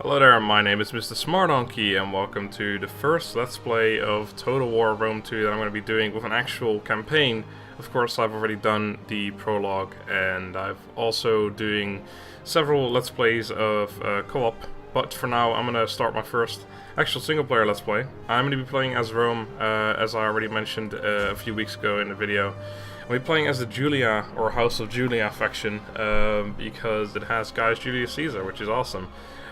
Hello there, my name is Mr. Smardonkey and welcome to the first Let's Play of Total War Rome 2 that I'm going to be doing with an actual campaign. Of course, I've already done the prologue and I've also doing several Let's Plays of co-op, but for now I'm going to start my first actual single player Let's Play. I'm going to be playing as Rome, as I already mentioned a few weeks ago in the video. I'll be playing as the Julia, or House of Julia faction, because it has Gaius Julius Caesar, which is awesome.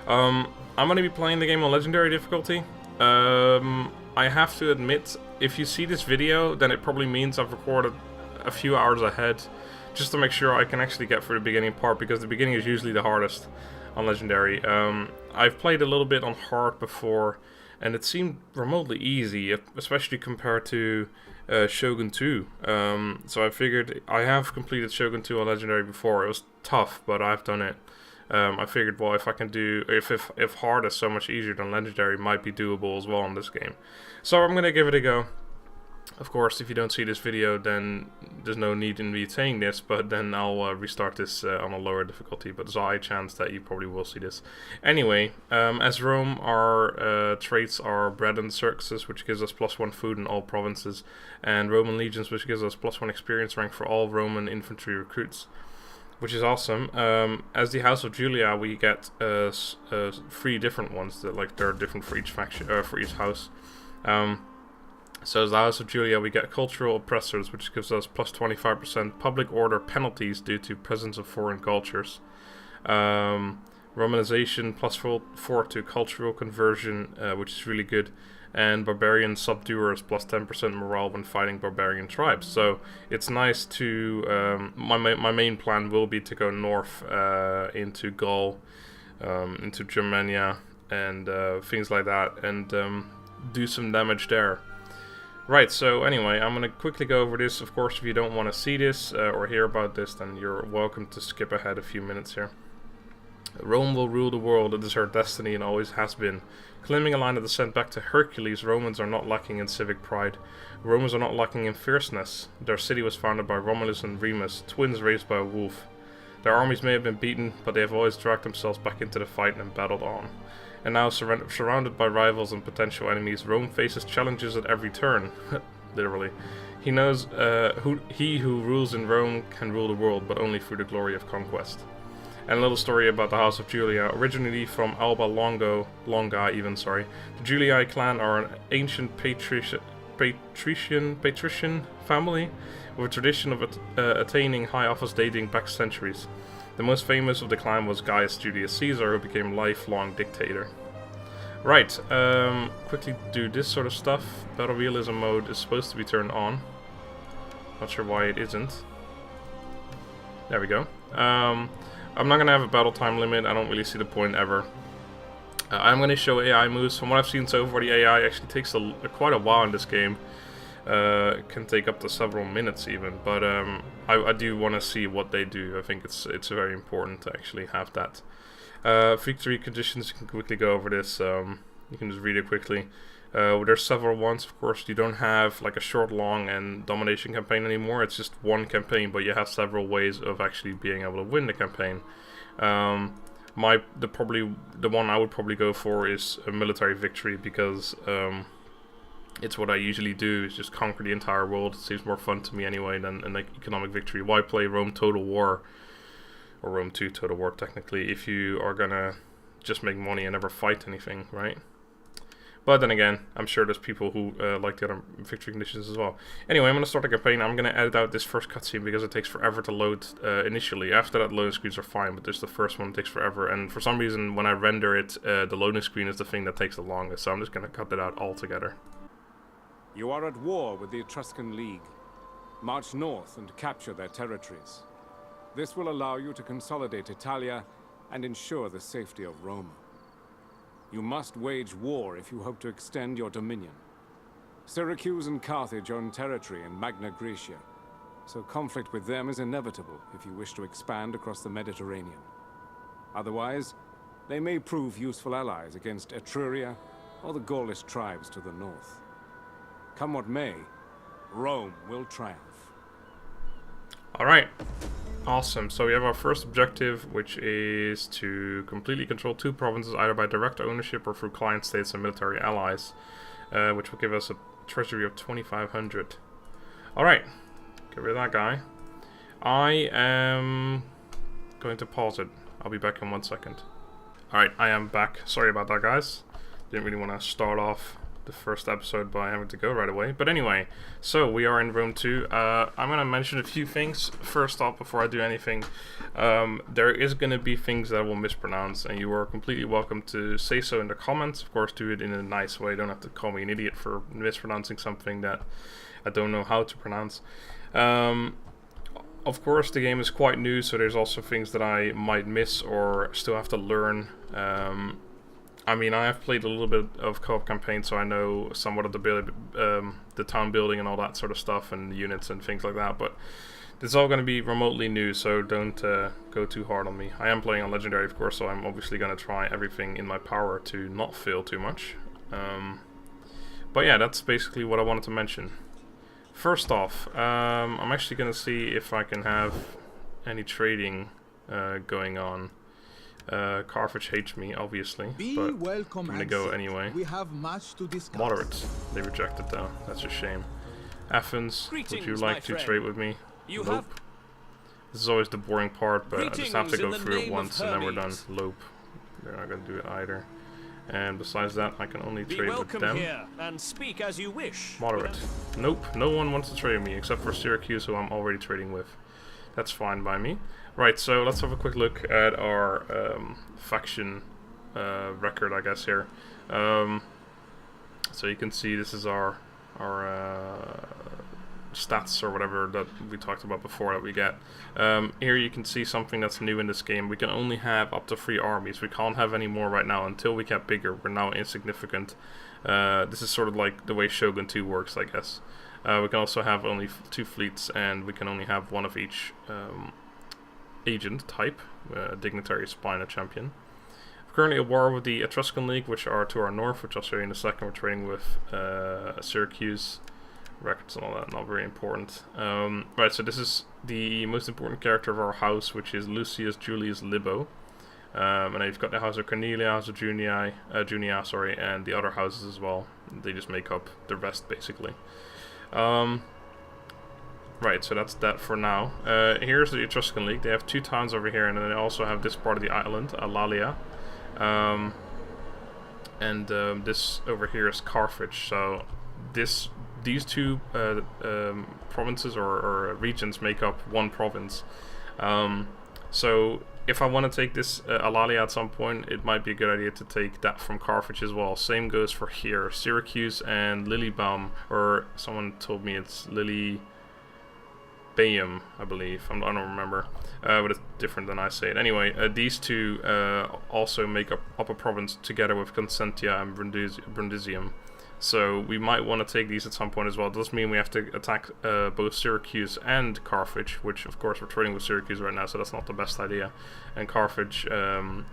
I'm going to be playing the game on Legendary difficulty. I have to admit, if you see this video, then it probably means I've recorded a few hours ahead, just to make sure I can actually get through the beginning part, because the beginning is usually the hardest on Legendary. I've played a little bit on hard before, and it seemed remotely easy, especially compared to Shogun 2. So I figured I have completed Shogun 2 on Legendary before. It was tough, but I've done it. I figured, well, if I can do, if hard is so much easier than Legendary, it might be doable as well in this game. So I'm gonna give it a go. Of course, if you don't see this video, then there's no need in me saying this, but then I'll restart this on a lower difficulty, but there's a high chance that you probably will see this. Anyway, as Rome, our traits are bread and circuses, which gives us +1 food in all provinces, and Roman legions, which gives us +1 experience rank for all Roman infantry recruits, which is awesome. As the House of Julia, we get 3 different ones that, like, they're different for each faction, for each house. So as the House of Julia, we get cultural oppressors, which gives us +25% public order penalties due to presence of foreign cultures. Romanization +4 to cultural conversion, which is really good. And barbarian subduers +10% morale when fighting barbarian tribes. So it's nice to my main plan will be to go north into Gaul, into Germania, and things like that, and do some damage there. Right, so anyway, I'm gonna quickly go over this. Of course, if you don't want to see this or hear about this, then you're welcome to skip ahead a few minutes here. Rome will rule the world. It is her destiny and always has been. Claiming a line of descent back to Hercules, Romans are not lacking in civic pride. Romans are not lacking in fierceness. Their city was founded by Romulus and Remus, twins raised by a wolf. Their armies may have been beaten, but they have always dragged themselves back into the fight and battled on. And now, surrounded by rivals and potential enemies, Rome faces challenges at every turn. Literally. He knows he who rules in Rome can rule the world, but only through the glory of conquest. And a little story about the House of Julia. Originally from Alba Longa, the Julii clan are an ancient patrician family with a tradition of attaining high office dating back centuries. The most famous of the clan was Gaius Julius Caesar, who became lifelong dictator. Right, quickly do this sort of stuff. Battle realism mode is supposed to be turned on. Not sure why it isn't. There we go. I'm not going to have a battle time limit. I don't really see the point ever. I'm going to show AI moves. From what I've seen so far, the AI actually takes quite a while in this game. It can take up to several minutes even. But I do want to see what they do. I think it's very important to actually have that. Victory conditions, you can quickly go over this. You can just read it quickly. There's several ones, of course. You don't have like a short, long, and domination campaign anymore. It's just one campaign, but you have several ways of actually being able to win the campaign. The one I would probably go for is a military victory, because it's what I usually do. Is just conquer the entire world. It seems more fun to me anyway than an economic victory. Why play Rome Total War, or Rome 2 Total War technically, if you are gonna just make money and never fight anything, right? But then again, I'm sure there's people who like the other victory conditions as well. Anyway, I'm going to start the campaign. I'm going to edit out this first cutscene because it takes forever to load initially. After that, loading screens are fine, but there's the first one that takes forever. And for some reason, when I render it, the loading screen is the thing that takes the longest. So I'm just going to cut that out altogether. You are at war with the Etruscan League. March north and capture their territories. This will allow you to consolidate Italia and ensure the safety of Rome. You must wage war if you hope to extend your dominion. Syracuse and Carthage own territory in Magna Graecia, so conflict with them is inevitable if you wish to expand across the Mediterranean. Otherwise, they may prove useful allies against Etruria or the Gaulish tribes to the north. Come what may, Rome will triumph. Alright, Awesome. So we have our first objective, which is to completely control 2 provinces, either by direct ownership or through client states and military allies, which will give us a treasury of 2,500. Alright, get rid of that guy. I am going to pause it. I'll be back in 1 second. Alright, I am back. Sorry about that, guys. Didn't really want to start off the first episode by having to go right away. But anyway, so we are in Rome 2. I'm going to mention a few things first off before I do anything. There is going to be things that I will mispronounce, and you are completely welcome to say so in the comments. Of course, do it in a nice way. Don't have to call me an idiot for mispronouncing something that I don't know how to pronounce. Of course, the game is quite new, so there's also things that I might miss or still have to learn. I mean, I have played a little bit of co-op campaign, so I know somewhat of the town building and all that sort of stuff, and units and things like that, but this is all going to be remotely new, so don't go too hard on me. I am playing on Legendary, of course, so I'm obviously going to try everything in my power to not fail too much. But yeah, that's basically what I wanted to mention. First off, I'm actually going to see if I can have any trading going on. Carthage hates me, obviously, but I'm gonna go anyway. We have much to discuss. Moderate. They rejected though. That's a shame. Athens, would you like to trade with me? Nope. This is always the boring part, but I just have to go through it once and then we're done. Lope. They're not gonna do it either. And besides that, I can only trade with them. Here and speak as you wish. Moderate. Nope, no one wants to trade with me except for Syracuse, who I'm already trading with. That's fine by me. Right, so let's have a quick look at our faction record, I guess, here. So you can see this is our stats or whatever that we talked about before that we get. Here you can see something that's new in this game. We can only have up to 3 armies. We can't have any more right now until we get bigger. We're now insignificant. This is sort of like the way Shogun 2 works, I guess. We can also have only 2 fleets, and we can only have 1 of each agent type, dignitary, spy, and a champion. We're currently at war with the Etruscan League, which are to our north, which I'll show you in a second. We're trading with Syracuse. Records and all that, not very important. Right, so this is the most important character of our house, which is Lucius Julius Libo. And then you've got the house of Cornelia, house of Junia, and the other houses as well. They just make up the rest, basically. Right, so that's that for now. Here's the Etruscan League. They have 2 towns over here, and then they also have this part of the island, Alalia. This over here is Carthage. So these 2 provinces or regions make up 1 province. So if I want to take this Alalia at some point, it might be a good idea to take that from Carthage as well. Same goes for here. Syracuse and Lilybaum, or someone told me it's Lilybaeum, I believe. I don't remember, but it's different than I say it. Anyway, these 2 also make up a province together with Consentia and Brundisium. So we might want to take these at some point as well. It does mean we have to attack both Syracuse and Carthage, which of course we're trading with Syracuse right now, so that's not the best idea. And Carthage,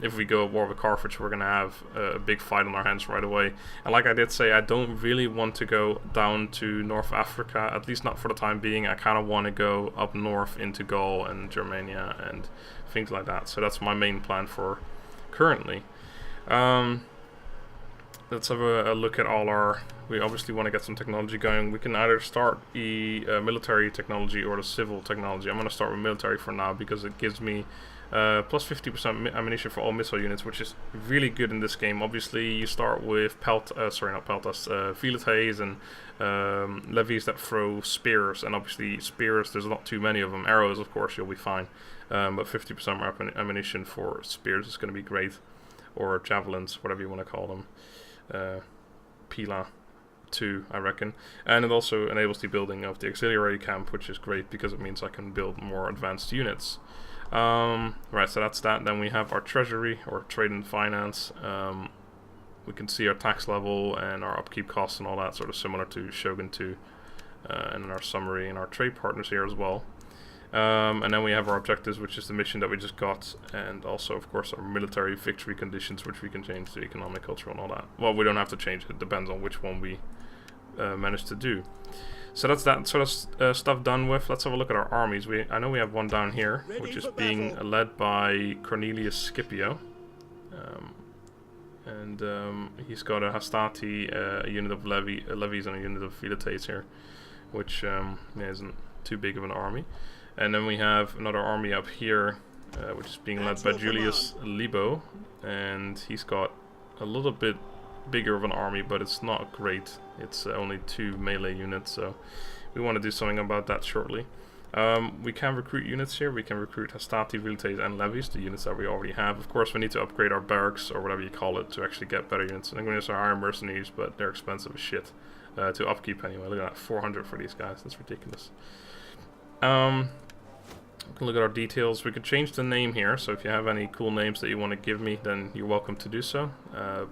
if we go at war with Carthage, we're going to have a big fight on our hands right away. And like I did say, I don't really want to go down to North Africa, at least not for the time being. I kind of want to go up north into Gaul and Germania and things like that. So that's my main plan for currently. Let's have a look at all our... We obviously want to get some technology going. We can either start the military technology or the civil technology. I'm going to start with military for now because it gives me plus 50% ammunition for all missile units, which is really good in this game. Obviously, you start with velites and levies that throw spears, and obviously spears, there's not too many of them. Arrows, of course, you'll be fine, but 50% more ammunition for spears is going to be great, or javelins, whatever you want to call them. Pila 2, I reckon. And it also enables the building of the auxiliary camp, which is great because it means I can build more advanced units. Right, so that's that. Then we have our treasury, or trade and finance. We can see our tax level and our upkeep costs and all that, sort of similar to Shogun 2. And in our summary and our trade partners here as well. And then we have our objectives, which is the mission that we just got, and also, of course, our military victory conditions, which we can change to economic, cultural, and all that. Well, we don't have to change it. It depends on which one we managed to do. So that's that sort of stuff done with. Let's have a look at our armies. I know we have one down here, which is being led by Cornelius Scipio. He's got a Hastati, a unit of levies and a unit of velites here, which isn't too big of an army. And then we have another army up here, which is being led by Julius Libo, and he's got a little bit bigger of an army, but it's not great. It's only 2 melee units, so we want to do something about that shortly. We can recruit units here. We can recruit Hastati, velites, and levies, the units that we already have. Of course, we need to upgrade our barracks, or whatever you call it, to actually get better units. I'm going to use our iron mercenaries, but they're expensive as shit to upkeep anyway. Look at that, 400 for these guys. That's ridiculous. We can look at our details. We could change the name here, so if you have any cool names that you want to give me, then you're welcome to do so.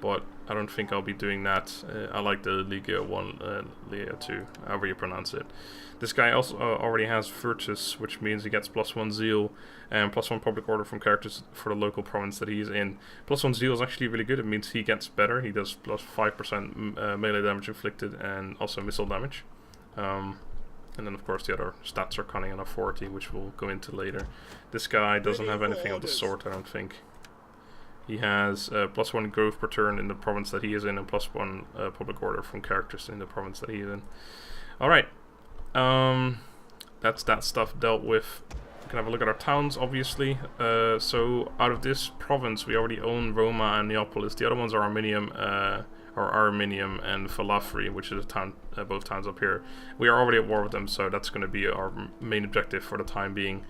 But I don't think I'll be doing that. I like the Liga 1, Liga 2, however you pronounce it. This guy also already has Virtus, which means he gets +1 zeal and +1 public order from characters for the local province that he's in. +1 zeal is actually really good. It means he gets better. He does +5% melee damage inflicted and also missile damage. And then of course the other stats are cunning and authority, which we'll go into later. This guy doesn't have anything of the sort, I don't think. He has +1 growth per turn in the province that he is in, and +1 public order from characters in the province that he is in. Alright, that's that stuff dealt with. We can have a look at our towns, obviously. So out of this province we already own Roma and Neapolis. The other ones are Ariminium and Falafri, which is a town, both towns up here. We are already at war with them, so that's going to be our main objective for the time being.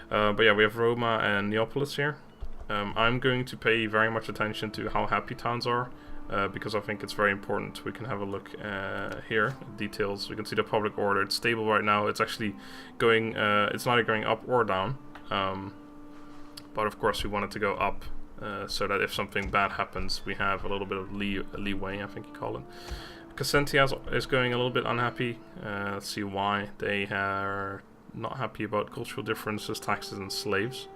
But yeah, we have Roma and Neapolis here. I'm going to pay very much attention to how happy towns are, because I think it's very important. We can have a look here, details. We can see the public order. It's stable right now. It's actually going, it's neither going up or down. But of course we want it to go up. So that if something bad happens, we have a little bit of leeway, I think you call it. Cassentia is going a little bit unhappy. Let's see why. They are not happy about cultural differences, taxes, and slaves.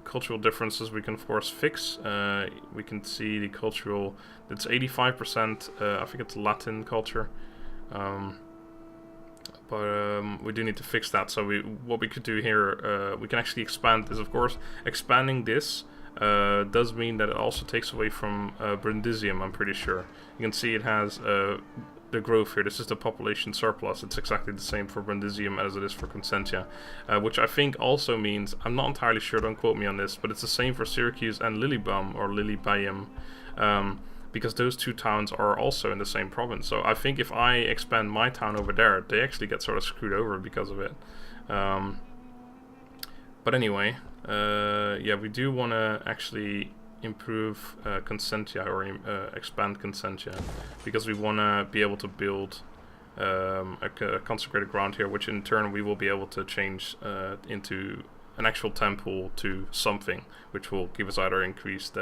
Cultural differences we can of course fix. We can see the cultural, it's 85%, I think it's Latin culture. But we do need to fix that. So what we could do here, we can actually expand this. Of course, expanding this does mean that it also takes away from Brundisium, I'm pretty sure. You can see it has the growth here. This is the population surplus. It's exactly the same for Brundisium as it is for Consentia, which I think also means, I'm not entirely sure, don't quote me on this, but it's the same for Syracuse and Lilybum, or Lilybaeum. Because those 2 towns are also in the same province. So I think if I expand my town over there, they actually get sort of screwed over because of it. But anyway, yeah, we do want to actually improve Consentia, or expand Consentia, because we want to be able to build a consecrated ground here, which in turn we will be able to change into an actual temple to something, which will give us either increased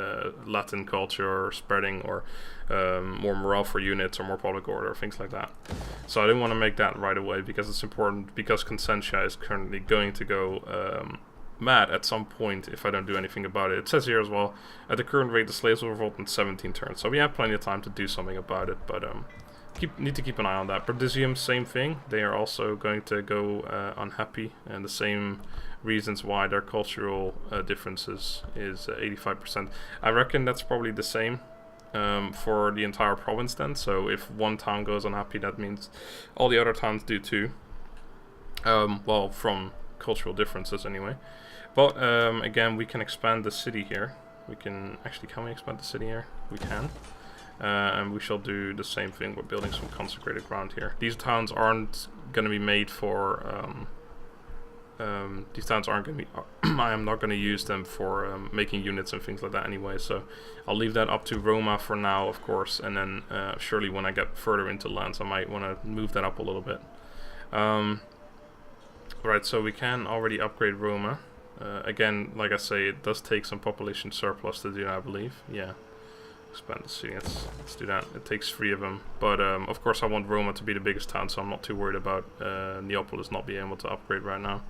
Latin culture or spreading, or more morale for units, or more public order, things like that. So I didn't want to make that right away, because it's important, because Consentia is currently going to go mad at some point if I don't do anything about it. It says here as well, at the current rate the slaves will revolt in 17 turns, so we have plenty of time to do something about it, but need to keep an eye on that. Brundisium, same thing. They are also going to go unhappy, and the same reasons why their cultural differences is 85%. I reckon that's probably the same for the entire province then. So if one town goes unhappy, that means all the other towns do too. Well, from cultural differences anyway. But again, we can expand the city here. We can we expand the city here? We can. And we shall do the same thing. We're building some consecrated ground here. These towns aren't going to be made for these towns aren't going to be I am not going to use them for making units and things like that anyway, so I'll leave that up to Roma for now, of course, and then surely when I get further into lands I might want to move that up a little bit. Right, so we can already upgrade Roma. Again, like I say, it does take some population surplus to do, I believe. Yeah, expand the city, let's do that. It takes 3 of them, but of course I want Roma to be the biggest town, so I'm not too worried about Neapolis not being able to upgrade right now.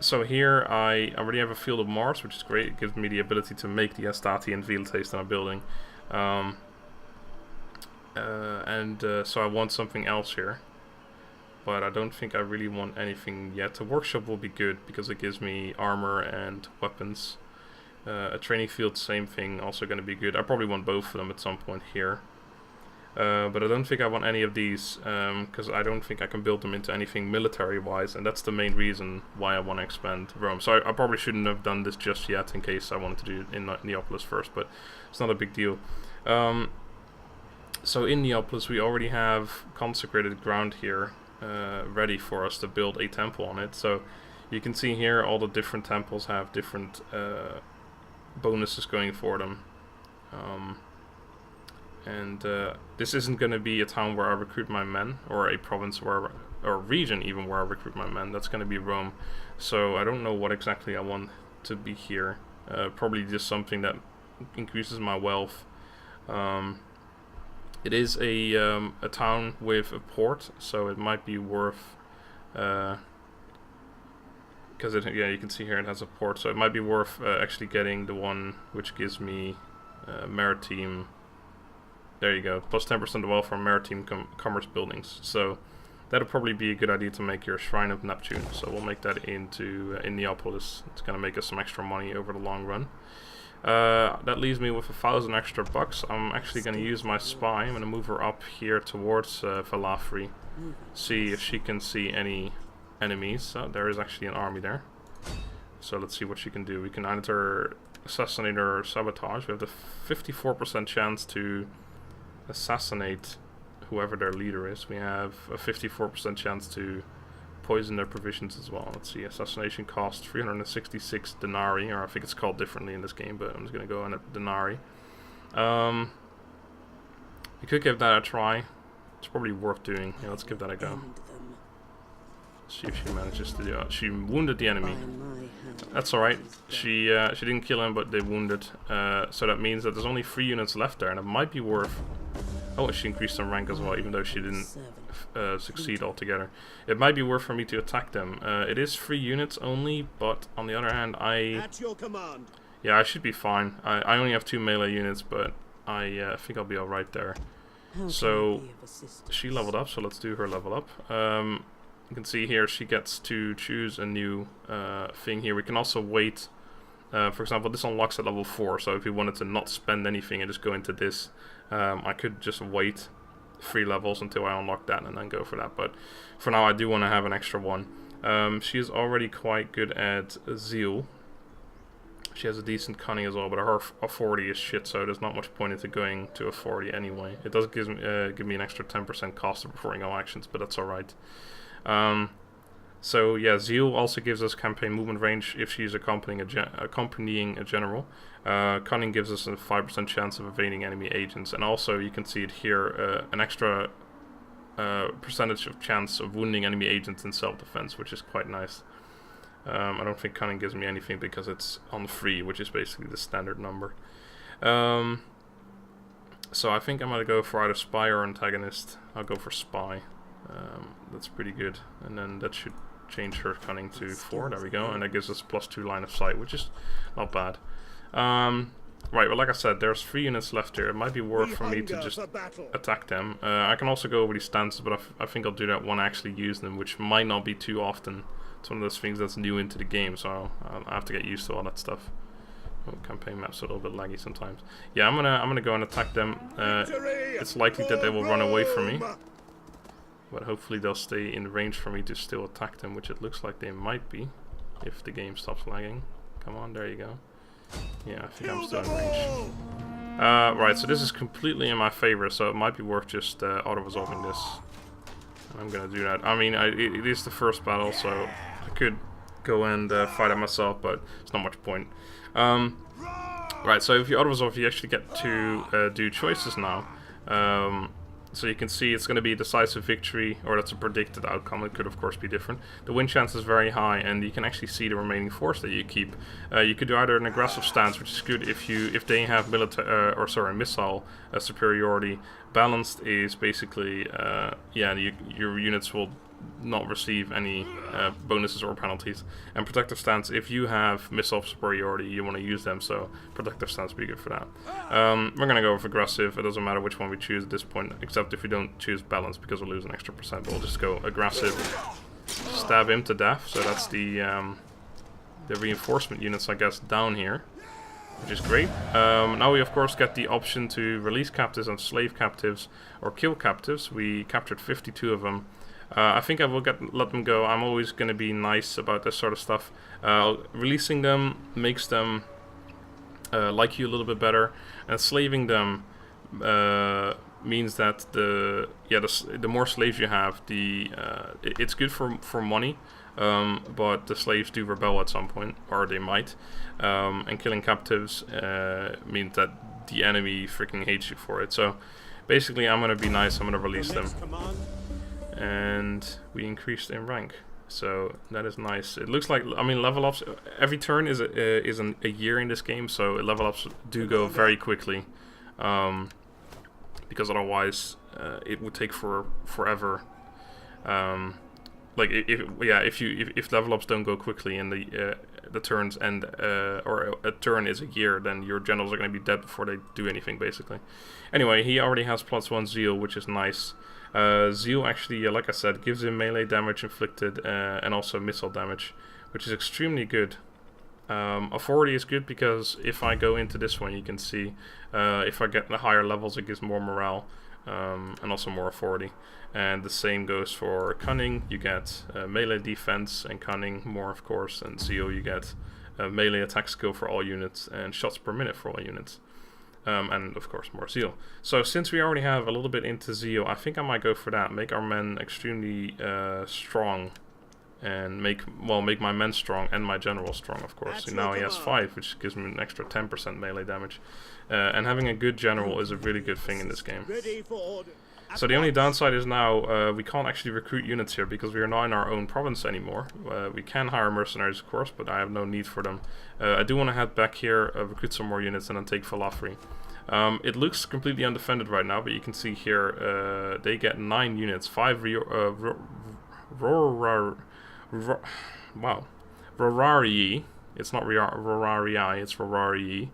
So here I already have a Field of Mars, which is great. It gives me the ability to make the Astati and Velites that I'm building. So I want something else here. But I don't think I really want anything yet. The workshop will be good because it gives me armor and weapons. A training field, same thing, also going to be good. I probably want both of them at some point here. But I don't think I want any of these because I don't think I can build them into anything military-wise, and that's the main reason why I want to expand Rome. So I probably shouldn't have done this just yet in case I wanted to do it in Neapolis first, but it's not a big deal. So in Neapolis we already have consecrated ground here ready for us to build a temple on it. So you can see here all the different temples have different bonuses going for them. This isn't going to be a town where I recruit my men, or a province where, or a region even where I recruit my men. That's going to be Rome. So I don't know what exactly I want to be here. Probably just something that increases my wealth. It is a town with a port, so it might be worth, because you can see here it has a port, so it might be worth actually getting the one which gives me maritime. There you go, plus 10% of wealth from maritime commerce buildings. So that'll probably be a good idea to make your Shrine of Neptune. So we'll make that into in Neapolis. It's gonna make us some extra money over the long run. That leaves me with 1,000 extra bucks. I'm actually going to use my spy. I'm going to move her up here towards Valafri. See if she can see any enemies. So there is actually an army there. So let's see what she can do. We can either assassinate or sabotage. We have the 54% chance to assassinate whoever their leader is. We have a 54% chance to poison their provisions as well. Let's see, assassination cost 366 denarii, or I think it's called differently in this game, but I'm just going to go on a denarii. We could give that a try. It's probably worth doing. Yeah, let's give that a go. See if she manages to do it. She wounded the enemy. That's alright. She didn't kill him, but they wounded. So that means that there's only 3 units left there, and it might be worth... Oh, she increased in rank as well, even though she didn't succeed altogether. It might be worth for me to attack them. It is 3 units only, but on the other hand, At your command. Yeah, I should be fine. I only have 2 melee units, but I think I'll be alright there. So, she leveled up, so let's do her level up. You can see here she gets to choose a new thing here. We can also wait. For example, this unlocks at level 4, so if we wanted to not spend anything and just go into this, I could just wait 3 levels until I unlock that and then go for that. But for now I do want to have an extra one. She is already quite good at zeal. She has a decent cunning as well, but her authority is shit, so there's not much point into going to authority anyway. It does give me an extra 10% cost of performing all actions, but that's alright. So yeah, zeal also gives us campaign movement range if she's accompanying a general. Cunning gives us a 5% chance of evading enemy agents, and also you can see it here, an extra percentage of chance of wounding enemy agents in self-defense, which is quite nice. I don't think cunning gives me anything because it's on 3, which is basically the standard number. So I think I'm gonna go for either spy or antagonist. I'll go for spy. That's pretty good, and then that should change her cunning to 4. There we go, and that gives us +2 line of sight, which is not bad. Right, well, like I said, there's 3 units left here. It might be worth for me to just attack them. I can also go over these stances, but I think I'll do that when I actually use them, which might not be too often. It's one of those things that's new into the game, so I have to get used to all that stuff. Oh, campaign map's a little bit laggy sometimes. Yeah, I'm gonna go and attack them. It's likely that they will run away from me, but hopefully they'll stay in range for me to still attack them, which it looks like they might be, if the game stops lagging. Come on, there you go. Yeah, I think I'm still in range. Right, so this is completely in my favor, so it might be worth just auto-resolving this. And I'm gonna do that. I mean, it is the first battle, so I could go and fight it myself, but it's not much point. Right, so if you auto-resolve, you actually get to do choices now. So you can see it's going to be a decisive victory, or that's a predicted outcome. It could of course be different. The win chance is very high, and you can actually see the remaining force that you keep. You could do either an aggressive stance, which is good if they have missile superiority. Balanced is basically yeah, your units will not receive any bonuses or penalties. And protective stance, if you have missile superiority, you want to use them, so protective stance would be good for that. We're gonna go with aggressive. It doesn't matter which one we choose at this point, except if we don't choose balance, because we'll lose an extra %. But we'll just go aggressive, stab him to death. So that's the reinforcement units, I guess, down here, which is great. Now we of course get the option to release captives and slave captives or kill captives. We captured 52 of them. I think I will let them go. I'm always going to be nice about this sort of stuff. Releasing them makes them like you a little bit better, and slaving them means that the more slaves you have, it's good for money. But the slaves do rebel at some point, or they might. And killing captives means that the enemy freaking hates you for it. So basically, I'm gonna be nice. I'm gonna release them, and we increased in rank. So that is nice. It looks like, I mean, level ups every turn is a year in this game, so level ups do go very quickly, because otherwise it would take forever. Like if level ups don't go quickly and the turns end, or a turn is a year, then your generals are going to be dead before they do anything, basically. Anyway, he already has +1 zeal, which is nice. Zeal actually, like I said, gives him melee damage inflicted and also missile damage, which is extremely good. Authority is good because if I go into this one, you can see if I get the higher levels, it gives more morale and also more authority. And the same goes for cunning. You get melee defense and cunning more, of course, and zeal you get melee attack skill for all units and shots per minute for all units. And of course more zeal. So since we already have a little bit into zeal, I think I might go for that. Make our men extremely strong, and make my men strong and my general strong, of course. So now he has 5, which gives me an extra 10% melee damage. And having a good general is a really good thing in this game. So the only downside is now we can't actually recruit units here because we are not in our own province anymore. We can hire mercenaries, of course, but I have no need for them. I do want to head back here, recruit some more units, and then take Falafri. It looks completely undefended right now, but you can see here they get 9 units, 5 Rorarii. It's not Rorarii, it's Rorarii.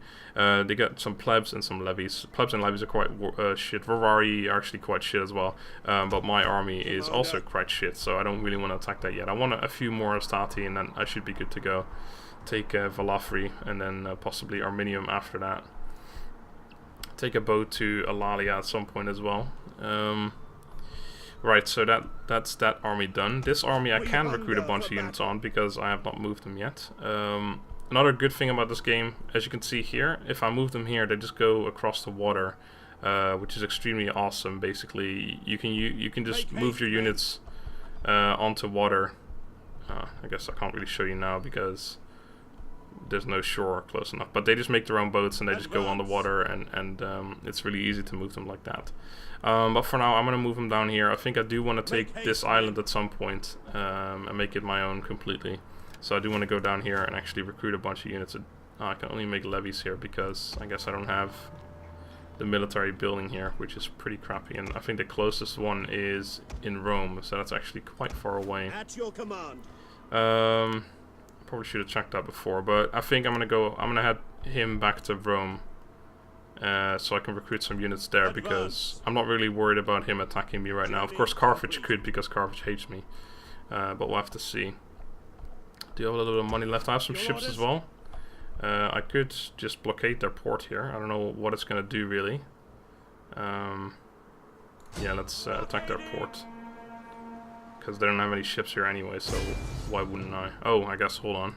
They got some plebs and some levies. Plebs and levies are quite shit. Rorarii are actually quite shit as well. But my army is also quite shit, so I don't really want to attack that yet. I want a few more Astati, and then I should be good to go. Take Valafri, and then possibly Ariminium after that. Take a boat to Alalia at some point as well. Right, so that's that army done. This army I can recruit a bunch of units on because I have not moved them yet. Another good thing about this game, as you can see here, if I move them here, they just go across the water, which is extremely awesome. Basically, you can just move your units onto water. I guess I can't really show you now because there's no shore close enough. But they just make their own boats and they just go on the water, and it's really easy to move them like that. But for now, I'm going to move them down here. I think I do want to take this island at some point and make it my own completely. So I do want to go down here and actually recruit a bunch of units. I can only make levies here because I guess I don't have the military building here, which is pretty crappy. And I think the closest one is in Rome, so that's actually quite far away. At your command. Probably should have checked that before, but I think I'm gonna head him back to Rome. So I can recruit some units there because I'm not really worried about him attacking me right now. Of course Carthage could, because Carthage hates me, but we'll have to see. Do you have a little bit of money left? I have some ships as well. I could just blockade their port here. I don't know what it's gonna do really. Yeah, let's attack their port because they don't have any ships here anyway, so why wouldn't I? Oh, I guess, hold on.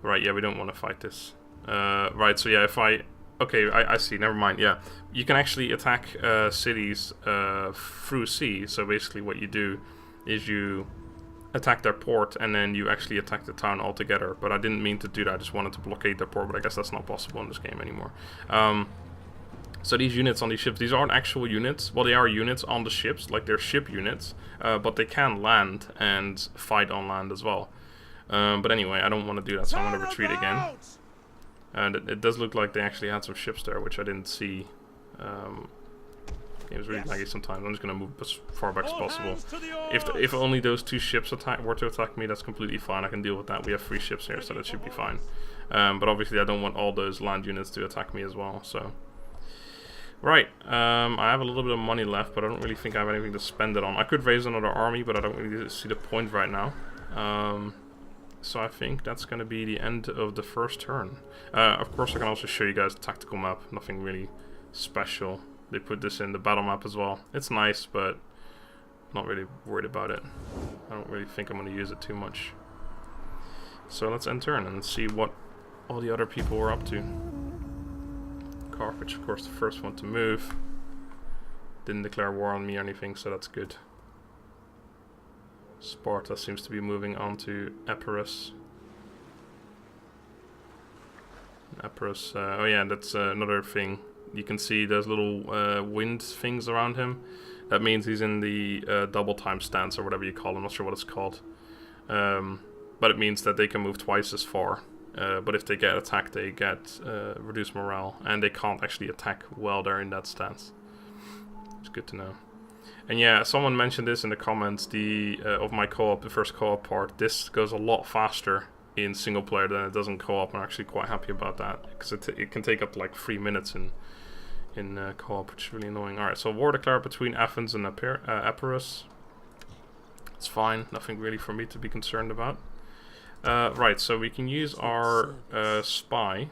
Right, yeah, we don't want to fight this. Right, so yeah, if I... Okay, I see, never mind, yeah. You can actually attack cities through sea, so basically what you do is you attack their port and then you actually attack the town altogether. But I didn't mean to do that, I just wanted to blockade their port, but I guess that's not possible in this game anymore. So these units on these ships, these aren't actual units. Well, they are units on the ships, like they're ship units, but they can land and fight on land as well. But anyway, I don't want to do that, so I'm going to retreat again. And it does look like they actually had some ships there, which I didn't see Game's really laggy sometimes. I'm just gonna move as far back as All possible. hands to the If only those 2 ships were to attack me, that's completely fine. I can deal with that. We have 3 ships here, so that should be fine. But obviously I don't want all those land units to attack me as well, so... Right, I have a little bit of money left, but I don't really think I have anything to spend it on. I could raise another army, but I don't really see the point right now. So I think that's going to be the end of the first turn. Of course, I can also show you guys the tactical map. Nothing really special. They put this in the battle map as well. It's nice, but not really worried about it. I don't really think I'm going to use it too much. So let's end turn and see what all the other people were up to. Carthage, of course, the first one to move. Didn't declare war on me or anything, so that's good. Sparta seems to be moving on to Epirus. Epirus, oh yeah, that's another thing. You can see there's little wind things around him. That means he's in the double time stance or whatever you call it. I'm not sure what it's called. But it means that they can move twice as far. But if they get attacked, they get reduced morale, and they can't actually attack while they're in that stance. It's good to know. And yeah, someone mentioned this in the comments. Of my co-op, the first co-op part, this goes a lot faster in single player than it does in co-op. I'm actually quite happy about that because it can take up to like 3 minutes in co-op, which is really annoying. All right, so war declared between Athens and Epirus. It's fine. Nothing really for me to be concerned about. Right, so we can use our spy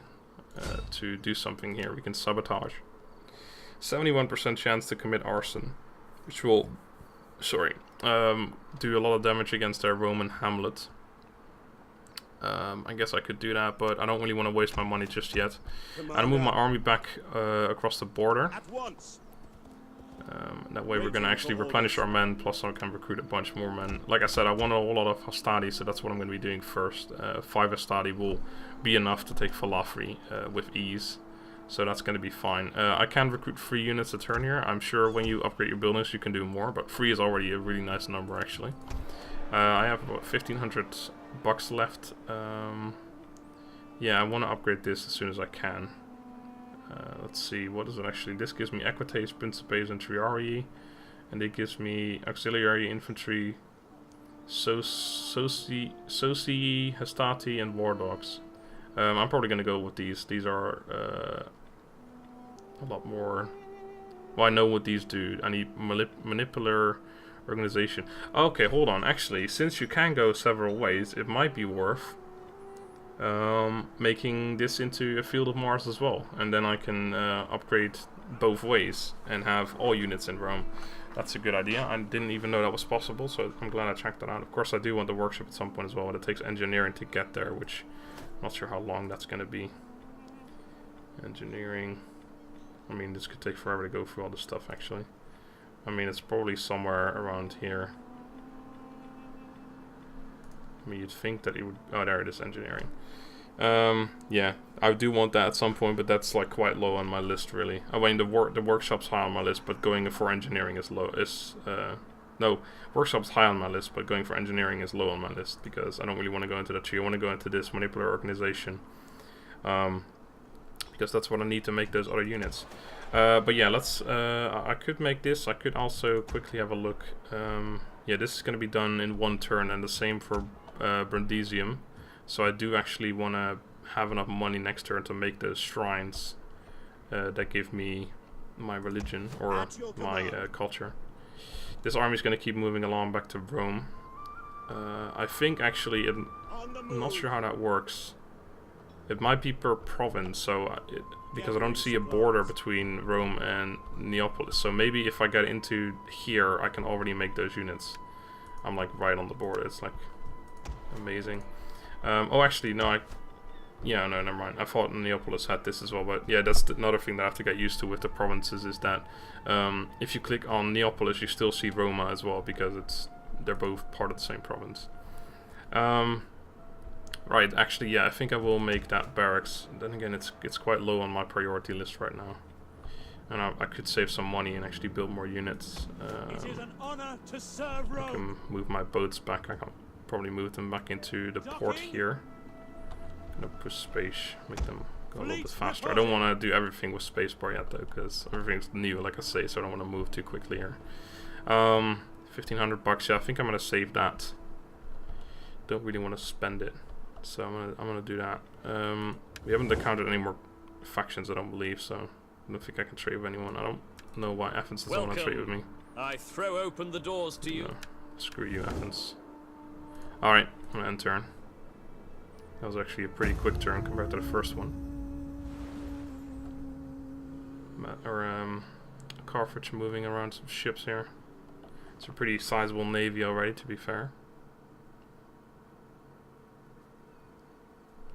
to do something here. We can sabotage. 71% chance to commit arson, which will, do a lot of damage against their Roman hamlet. I guess I could do that, but I don't really want to waste my money just yet. I'll move my army back across the border. At once. That way we're going to actually replenish our men, plus I can recruit a bunch more men. Like I said, I want a whole lot of Hastati, so that's what I'm going to be doing first. 5 Hastati will be enough to take Falafri with ease, so that's going to be fine. I can recruit 3 units a turn here. I'm sure when you upgrade your buildings you can do more, but 3 is already a really nice number actually. I have about 1,500 bucks left. Yeah, I want to upgrade this as soon as I can. Let's see, what is it actually? This gives me Equites, Principes, and Triarii, and it gives me Auxiliary Infantry, Socii, Hastati, and War Dogs. I'm probably going to go with these. These are a lot more... Well, I know what these do. I need Manipular Organization. Okay, hold on. Actually, since you can go several ways, it might be worth... making this into a Field of Mars as well, and then I can upgrade both ways and have all units in Rome. That's a good idea. I didn't even know that was possible, so I'm glad I checked that out. Of course I do want the workshop at some point as well, but it takes engineering to get there, which I'm not sure how long that's going to be. Engineering, I mean, this could take forever to go through all this stuff actually. I mean, it's probably somewhere around here. I mean, you'd think that it would... Oh, there it is, engineering. Yeah, I do want that at some point, but that's like quite low on my list, really. I mean, the workshop's high on my list, but going for engineering is low. No, workshop's high on my list, but going for engineering is low on my list because I don't really want to go into that tree. I want to go into this Manipular Organization, because that's what I need to make those other units. But yeah, let's. I could make this. I could also quickly have a look. Yeah, this is going to be done in 1 turn, and the same for Brundisium. So I do actually want to have enough money next turn to make those shrines that give me my religion or my culture. This army is going to keep moving along back to Rome. I think actually, I'm not sure how that works. It might be per province, so because I don't see a border between Rome and Neapolis. So maybe if I get into here, I can already make those units. I'm like right on the border. It's like amazing. Oh, actually, no, yeah, no, never mind. I thought Neapolis had this as well, but yeah, that's another thing that I have to get used to with the provinces is that if you click on Neapolis, you still see Roma as well because they're both part of the same province. Right, actually, yeah, I think I will make that barracks. Then again, it's quite low on my priority list right now, and I could save some money and actually build more units. It is an honor to serve Rome. I can move my boats back. I can probably move them back into the port here. I'm gonna push space, make them go a little bit faster. I don't want to do everything with spacebar yet though, because everything's new, like I say, so I don't want to move too quickly here. 1,500 bucks. Yeah, I think I'm gonna save that. Don't really want to spend it, so I'm gonna do that. We haven't encountered any more factions, I don't believe, so I don't think I can trade with anyone. I don't know why Athens doesn't want to trade with me. I throw open the doors to you. No, screw you, Athens. Alright, I'm gonna end turn. That was actually a pretty quick turn compared to the first one. Carthage moving around some ships here. It's a pretty sizable navy already, to be fair.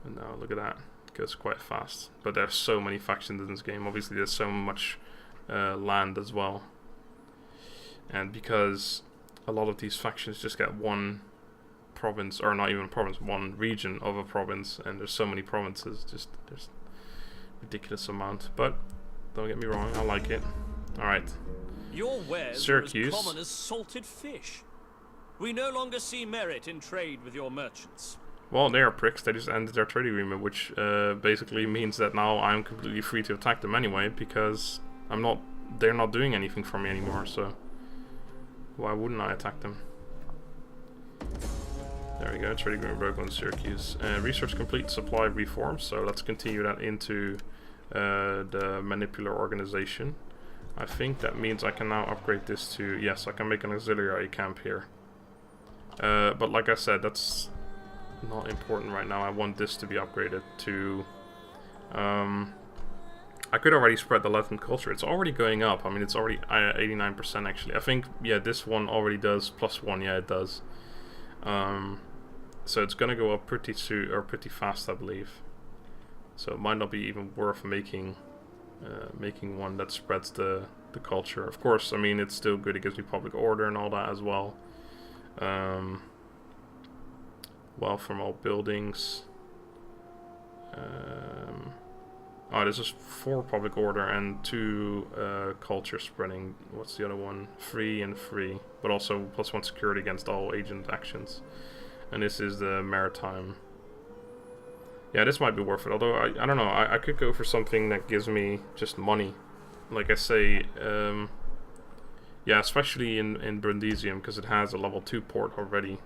And now look at that, it goes quite fast. But there's so many factions in this game. Obviously there's so much land as well. And because a lot of these factions just get one province, or not even a province, one region of a province, and there's so many provinces, just there's ridiculous amount. But don't get me wrong, I like it. Alright. Your wares Syracuse. are as common as salted fish. We no longer see merit in trade with your merchants. Well, they are pricks. They just ended their trade agreement, which basically means that now I'm completely free to attack them anyway, because they're not doing anything for me anymore, so why wouldn't I attack them? There we go, trade agreement broken on Syracuse. Research complete, supply reform, so let's continue that into the manipular organization. I think that means I can now upgrade this to, yes, I can make an auxiliary camp here. But like I said, that's not important right now. I want this to be upgraded to... I could already spread the Latin culture. It's already going up. I mean, it's already 89% actually. I think, yeah, this one already does +1. Yeah, it does. So it's gonna go up pretty soon, or pretty fast, I believe. So it might not be even worth making one that spreads the culture. Of course, I mean, it's still good. It gives me public order and all that as well. Wealth from all buildings. Oh, this is 4 public order and 2 culture spreading. What's the other one? Free and free, but also +1 security against all agent actions. And this is the maritime. Yeah, this might be worth it. Although I don't know. I could go for something that gives me just money. Like I say, yeah, especially in Brundisium, because it has a level 2 port already.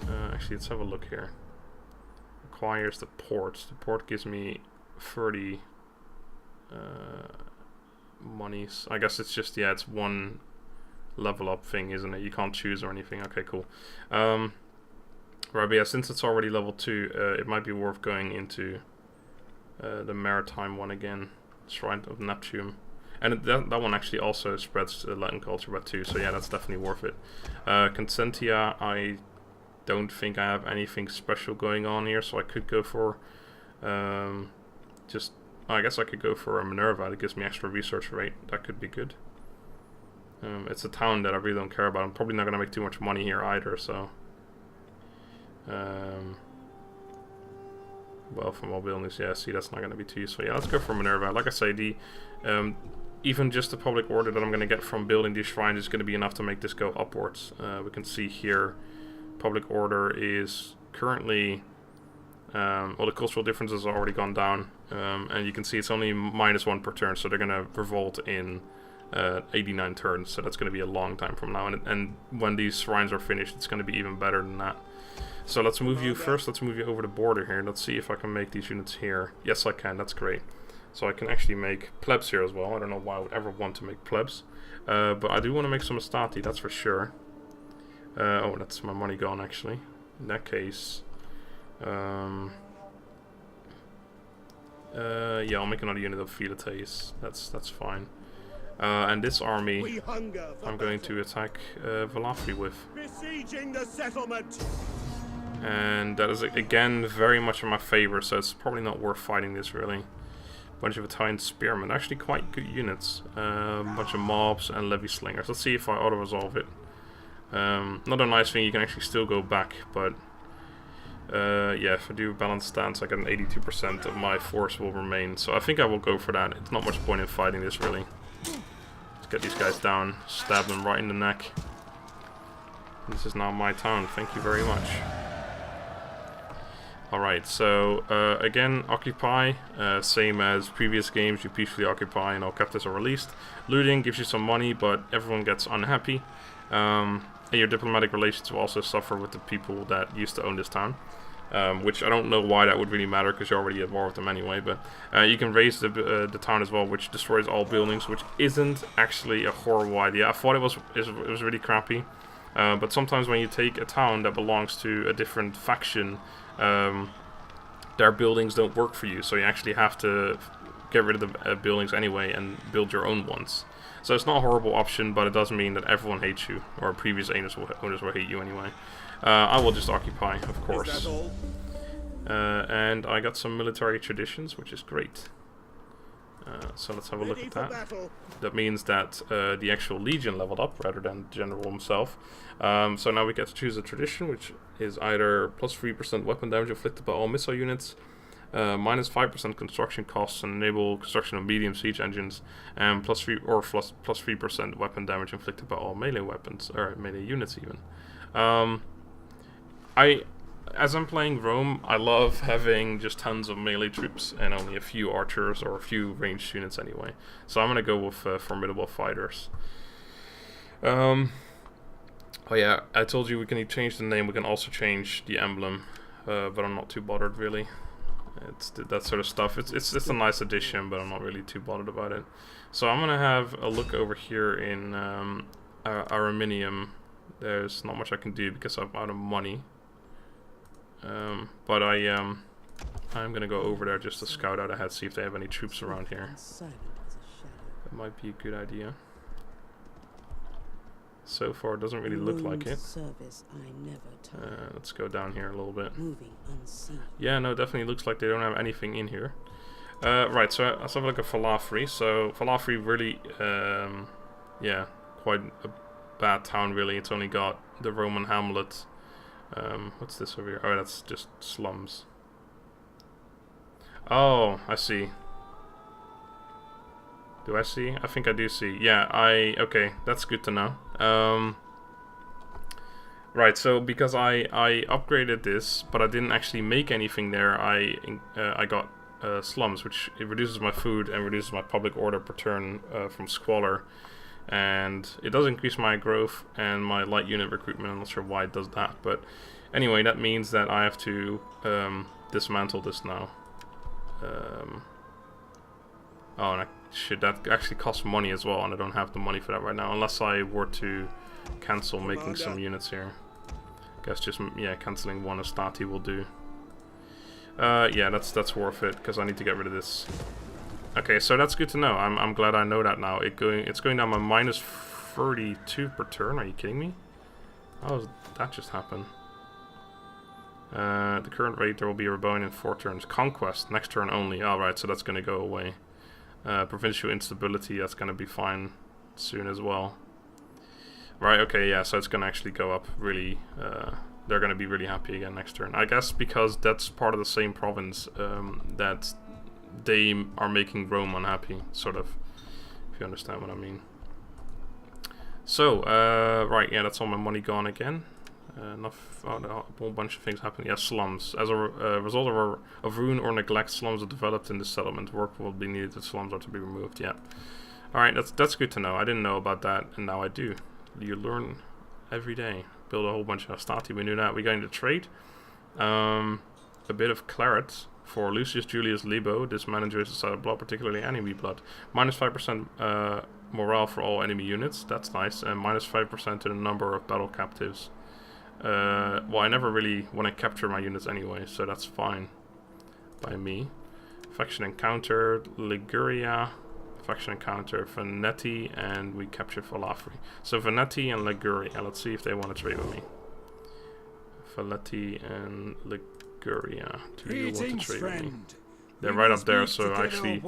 Actually, let's have a look here. Requires the port. The port gives me 30 monies. I guess it's just, yeah, it's one level up thing, isn't it? You can't choose or anything. Okay, cool. Right, but yeah, since it's already level 2, it might be worth going into the maritime one again. Shrine of Neptune. And that one actually also spreads Latin culture by 2, so yeah, that's definitely worth it. Consentia, I don't think I have anything special going on here, so I could go for I guess I could go for a Minerva. That gives me extra research rate. That could be good. It's a town that I really don't care about. I'm probably not going to make too much money here either, so well, from all buildings, yeah, see, that's not going to be too useful. Yeah, let's go for Minerva. Like I say, the even just the public order that I'm going to get from building these shrines is going to be enough to make this go upwards. We can see here, public order is currently, well, the cultural difference has already gone down, and you can see it's only -1 per turn, so they're going to revolt in 89 turns, so that's going to be a long time from now, and when these shrines are finished, it's going to be even better than that. So let's move you first, let's move you over the border here. Let's see if I can make these units here. Yes, I can, that's great. So I can actually make plebs here as well. I don't know why I would ever want to make plebs. But I do want to make some Astati, that's for sure. Oh, that's my money gone actually. In that case... yeah, I'll make another unit of Filetes. That's fine. And this army, I'm going to attack Velafri with. Besieging the settlement. And that is, again, very much in my favor, so it's probably not worth fighting this, really. Bunch of Italian spearmen, actually quite good units. Bunch of mobs and levy slingers. Let's see if I auto-resolve it. Not a nice thing, you can actually still go back, but... yeah, if I do balanced stance, I get an 82% of my force will remain. So I think I will go for that. It's not much point in fighting this, really. Let's get these guys down, stab them right in the neck. This is now my town, thank you very much. Alright, so again, occupy, same as previous games, you peacefully occupy and all captives are released. Looting gives you some money, but everyone gets unhappy. And your diplomatic relations will also suffer with the people that used to own this town. Which I don't know why that would really matter, because you're already at war with them anyway, but you can raise the town as well, which destroys all buildings, which isn't actually a horrible idea. I thought it was really crappy, but sometimes when you take a town that belongs to a different faction, their buildings don't work for you, so you actually have to get rid of the buildings anyway and build your own ones. So it's not a horrible option, but it does mean that everyone hates you, or previous owners will hate you anyway. I will just occupy, of course. And I got some military traditions, which is great. So let's have a look at that. That means that the actual legion leveled up rather than the general himself. So now we get to choose a tradition, which is either plus 3% weapon damage inflicted by all missile units, minus 5% construction costs and enable construction of medium siege engines, and plus 3% weapon damage inflicted by all melee weapons, or melee units even. As I'm playing Rome, I love having just tons of melee troops and only a few archers or a few ranged units anyway. So I'm gonna go with formidable fighters. Oh yeah, I told you we can change the name. We can also change the emblem, but I'm not too bothered really. It's that sort of stuff. It's a nice addition, but I'm not really too bothered about it. So I'm gonna have a look over here in Ariminium. There's not much I can do because I'm out of money. But I'm gonna go over there just to scout out ahead, see if they have any troops around here. That might be a good idea. So far, it doesn't really look like it. Let's go down here a little bit. Yeah, no, definitely looks like they don't have anything in here. Right, so let's have a look at Falafri. So Falafri really, yeah, quite a bad town really. It's only got the Roman hamlet. What's this over here? Oh, that's just slums. Oh, I see. Do I see? I think I do see. Yeah, okay, that's good to know. Right, so because I upgraded this, but I didn't actually make anything there, I got slums, which it reduces my food and reduces my public order per turn from squalor. And it does increase my growth and my light unit recruitment. I'm not sure why it does that, but anyway, that means that I have to dismantle this now. Oh, and that actually costs money as well, and I don't have the money for that right now, unless I were to cancel making some units here. Guess just, yeah, cancelling one Astati will do. Yeah, that's worth it, because I need to get rid of this. Okay, so that's good to know. I'm glad I know that now. It's going down by minus 32 per turn. Are you kidding me? How does that just happen? The current rate, there will be a rebellion in 4 turns. Conquest, next turn only. Alright, so that's going to go away. Provincial instability, that's going to be fine soon as well. Right, okay, yeah, so it's going to actually go up really. They're going to be really happy again next turn. I guess because that's part of the same province that they are making Rome unhappy, sort of, if you understand what I mean. So, right, yeah, that's all my money gone again. A whole bunch of things happen. Yeah, slums. As a result of ruin or neglect, slums are developed in this settlement. Work will be needed if slums are to be removed. Yeah. Alright, that's good to know. I didn't know about that, and now I do. You learn every day. Build a whole bunch of Astati, we knew that. We got into trade. A bit of claret for Lucius Julius Libo. This manager is a side of blood, particularly enemy blood. Minus 5% morale for all enemy units. That's nice. And minus 5% to the number of battle captives. Well, I never really want to capture my units anyway, so that's fine by me. Faction encounter Liguria, faction encounter Veneti, and we captured Falafri. So Veneti and Liguria, let's see if they want to trade with me. Veneti and Liguria, do you want to trade with me? They're right up there, so actually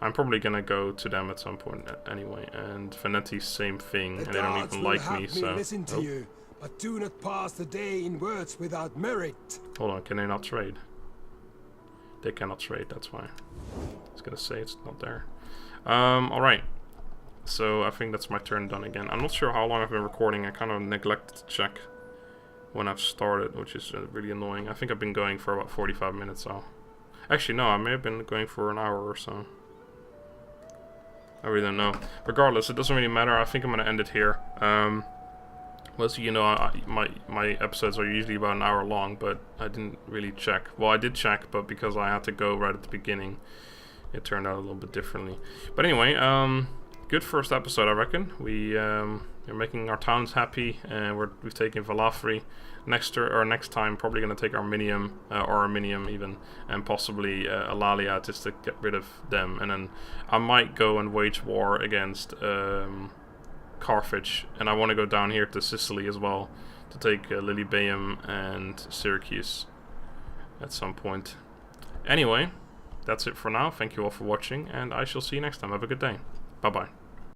I'm probably gonna go to them at some point anyway. And Veneti, same thing, and they don't even like me, so... Oh. But do not pass the day in words without merit. Hold on, can they not trade? They cannot trade, that's why. I was gonna say it's not there. Alright. So I think that's my turn done again. I'm not sure how long I've been recording. I kind of neglected to check. when I've started, which is really annoying. I think I've been going for about 45 minutes, so... Actually, no, I may have been going for an hour or so. I really don't know. Regardless, it doesn't really matter. I think I'm going to end it here. Well, so you know, my episodes are usually about an hour long, but I didn't really check. Well, I did check, but because I had to go right at the beginning, it turned out a little bit differently. But anyway, good first episode, I reckon. We're making our towns happy, and we've taken Valafri. Next time, probably going to take Ariminium, or Ariminium even, and possibly Alalia, just to get rid of them. And then I might go and wage war against Carthage, and I want to go down here to Sicily as well to take Lilybaeum and Syracuse at some point. Anyway, that's it for now. Thank you all for watching, and I shall see you next time. Have a good day. Bye bye.